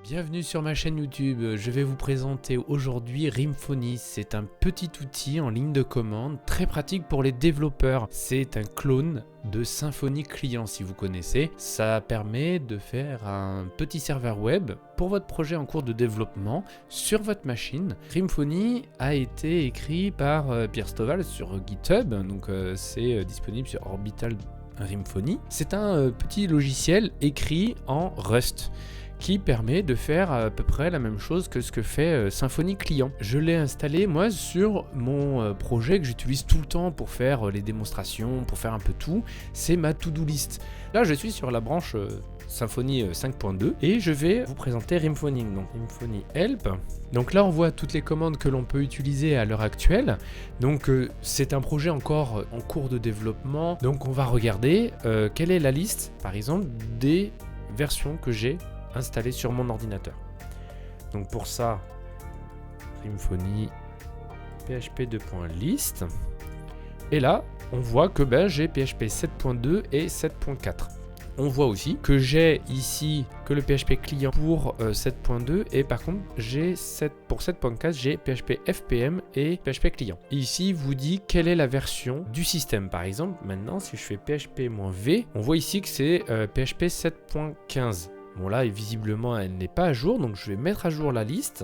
Bienvenue sur ma chaîne YouTube, je vais vous présenter aujourd'hui Rhymphony. C'est un petit outil en ligne de commande très pratique pour les développeurs. C'est un clone de Symfony Client si vous connaissez. Ça permet de faire un petit serveur web pour votre projet en cours de développement sur votre machine. Rhymphony a été écrit par Pierre Stovall sur GitHub, donc c'est disponible sur Orbital Rhymphony. C'est un petit logiciel écrit en Rust qui permet de faire à peu près la même chose que ce que fait Symfony Client. Je l'ai installé moi sur mon projet que j'utilise tout le temps pour faire les démonstrations, pour faire un peu tout. C'est ma to-do list. Là je suis sur la branche Symfony 5.2 et je vais vous présenter Rhymphony. Donc Rhymphony Help. Donc là on voit toutes les commandes que l'on peut utiliser à l'heure actuelle. Donc c'est un projet encore en cours de développement. Donc on va regarder quelle est la liste par exemple des versions que j'ai installé sur mon ordinateur. Donc pour ça, Rhymphony php 2.list. Et là, on voit que j'ai PHP 7.2 et 7.4. On voit aussi que j'ai ici que le PHP client pour 7.2 et par contre pour 7.4 j'ai PHP FPM et PHP client. Et ici il vous dit quelle est la version du système. Par exemple, maintenant si je fais PHP-V, on voit ici que c'est PHP 7.15. Bon là, visiblement, elle n'est pas à jour, donc je vais mettre à jour la liste.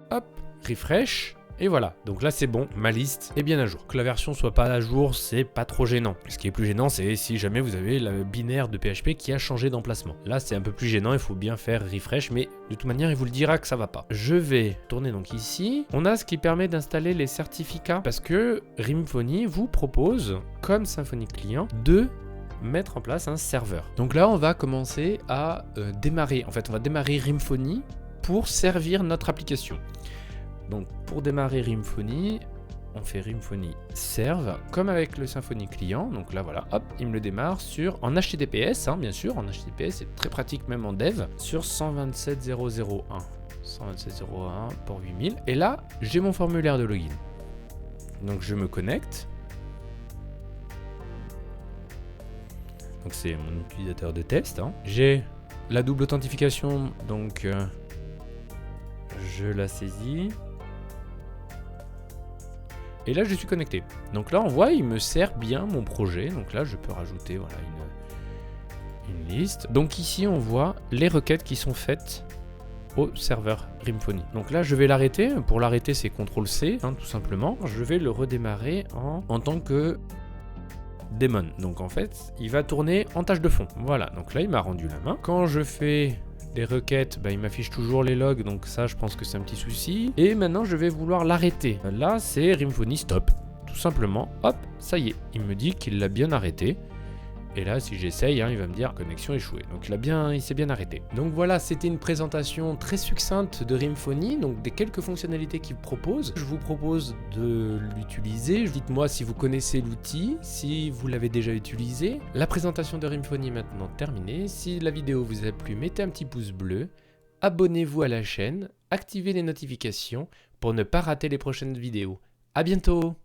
Hop, refresh, et voilà. Donc là, c'est bon, ma liste est bien à jour. Que la version soit pas à jour, c'est pas trop gênant. Ce qui est plus gênant, c'est si jamais vous avez le binaire de PHP qui a changé d'emplacement. Là, c'est un peu plus gênant, il faut bien faire refresh, mais de toute manière, il vous le dira que ça va pas. Je vais tourner donc ici. On a ce qui permet d'installer les certificats, parce que Rhymphony vous propose, comme Symfony Client, de mettre en place un serveur. Donc là on va commencer à démarrer, en fait on va démarrer Rhymphony pour servir notre application. Donc pour démarrer Rhymphony, on fait Rhymphony serve comme avec le Symfony Client. Donc là voilà, hop, il me le démarre en HTTPS, bien sûr, en HTTPS, c'est très pratique même en dev, sur 127.0.0.1. 127.0.1 pour 8000. Et là j'ai mon formulaire de login. Donc je me connecte. Donc c'est mon utilisateur de test. J'ai la double authentification, donc je la saisis. Et là je suis connecté. Donc là on voit, il me sert bien mon projet. Donc là je peux rajouter voilà, une liste. Donc ici on voit les requêtes qui sont faites au serveur Rhymphony. Donc là je vais l'arrêter. Pour l'arrêter c'est CTRL-C, tout simplement. Je vais le redémarrer en tant que daemon. Donc en fait, il va tourner en tâche de fond. Voilà, donc là, il m'a rendu la main. Quand je fais des requêtes, il m'affiche toujours les logs, donc ça, je pense que c'est un petit souci. Et maintenant, je vais vouloir l'arrêter. Là, c'est Rhymphony stop. Tout simplement, hop, ça y est. Il me dit qu'il l'a bien arrêté. Et là, si j'essaye, il va me dire connexion échouée. Donc il s'est bien arrêté. Donc voilà, c'était une présentation très succincte de Rhymphony, donc des quelques fonctionnalités qu'il propose. Je vous propose de l'utiliser. Dites-moi si vous connaissez l'outil, si vous l'avez déjà utilisé. La présentation de Rhymphony est maintenant terminée. Si la vidéo vous a plu, mettez un petit pouce bleu. Abonnez-vous à la chaîne, activez les notifications pour ne pas rater les prochaines vidéos. À bientôt!